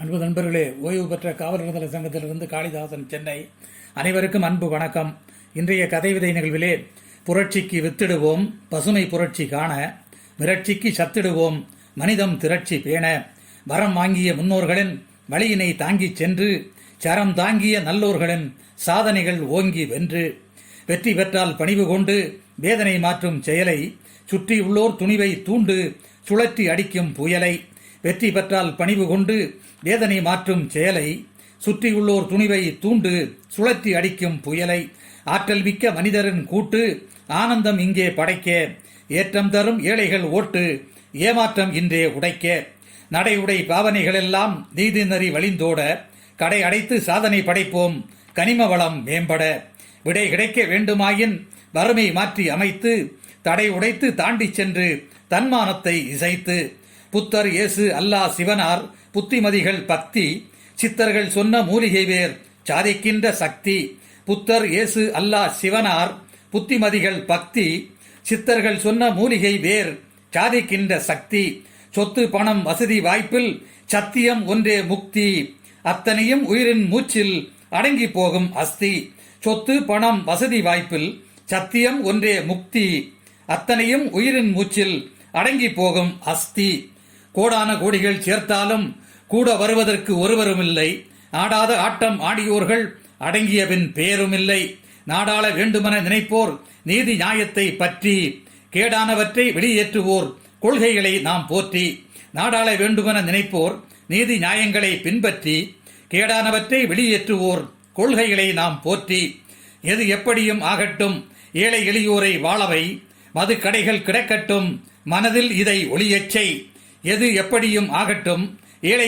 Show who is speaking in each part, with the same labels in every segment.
Speaker 1: அன்பு நண்பர்களே, ஓய்வு பெற்ற காவலர் நல சங்கத்திலிருந்து காளிதாசன், சென்னை. அனைவருக்கும் அன்பு வணக்கம். இன்றைய கதை விதை நிகழ்விலே புரட்சிக்கு வித்திடுவோம், பசுமை புரட்சி காண, மிரட்சிக்கு சத்திடுவோம், மனிதம் திரட்சி பேண, வரம் வாங்கிய முன்னோர்களின் வழியினை தாங்கிச் சென்று, சரம் தாங்கிய நல்லோர்களின் சாதனைகள் ஓங்கி வென்று, வெற்றி பெற்றால் பணிவு கொண்டு வேதனை மாற்றும் செயலை, சுற்றியுள்ளோர் துணிவை தூண்டு சுழற்றி அடிக்கும் புயலை, வெற்றி பெற்றால் பணிவு கொண்டு வேதனை மாற்றும் செயலை, சுற்றியுள்ளோர் துணிவை தூண்டு சுழற்றி அடிக்கும் புயலை, ஆற்றல் மிக்க மனிதரின் கூட்டு ஆனந்தம் இங்கே படைக்க, ஏற்றம் தரும் ஏழைகள் ஓட்டு ஏமாற்றம் இன்றே உடைக்க, நடை உடை பாவனைகளெல்லாம் நீதி நெறி வழிந்தோட, கடை அடைத்து சாதனை படைப்போம் கனிம வளம் மேம்பட, விடை கிடைக்க வேண்டுமாயின் வறுமை மாற்றி அமைத்து, தடை உடைத்து தாண்டி சென்று தன்மானத்தை இசைத்து, புத்தர் இயேசு அல்லாஹ் சிவனார் புத்திமதிகள் பக்தி, சித்தர்கள் சொன்ன மூலிகை வேர் சாதிக்கின்ற சக்தி, புத்தர் இயேசு அல்லாஹ் சிவனார் புத்திமதிகள் பக்தி, சித்தர்கள் சொன்ன மூலிகை வேர் சாதிக்கின்ற சக்தி, சொத்து பணம் வசதி வாய்ப்பில் சத்தியம் ஒன்றே முக்தி, அத்தனையும் உயிரின் மூச்சில் அடங்கி போகும் அஸ்தி, சொத்து பணம் வசதி வாய்ப்பில் சத்தியம் ஒன்றே முக்தி, அத்தனையும் உயிரின் மூச்சில் அடங்கி போகும் அஸ்தி, கோடான கோடிகள் சேர்த்தாலும் கூட வருவதற்கு ஒருவரும் இல்லை, ஆடாத ஆட்டம் ஆடியோர்கள் அடங்கியபின் பேரும் இல்லை, நாடாள வேண்டுமென நினைப்போர் நீதி நியாயத்தை பற்றி, கேடானவற்றை வெளியேற்றுவோர் கொள்கைகளை நாம் போற்றி, நாடாள வேண்டுமென நினைப்போர் நீதி நியாயங்களை பின்பற்றி, கேடானவற்றை வெளியேற்றுவோர் கொள்கைகளை நாம் போற்றி, எது எப்படியும் ஆகட்டும் ஏழை எளியோரை வாழவை, மது கடைகள் கிடக்கட்டும் மனதில் இதை ஒளியச்சை, எது எப்படியும் ஆகட்டும் ஏழை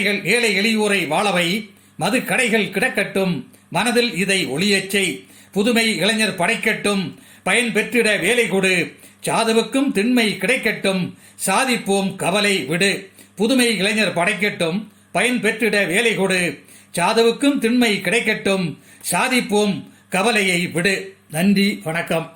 Speaker 1: எளியோரை வாழவை, மது கடைகள் கிடக்கட்டும் மனதில் இதை ஒளியச்சை, புதுமை இளைஞர் படைக்கட்டும் பயன் பெற்றிட வேலை கொடு, சாதுவுக்கும் திண்மை கிடைக்கட்டும் சாதிப்போம் கவலை விடு, புதுமை இளைஞர் படைக்கட்டும் பயன் பெற்றிட வேலை கொடு, சாதுவுக்கும் திண்மை கிடைக்கட்டும் சாதிப்போம் கவலையை விடு. நன்றி, வணக்கம்.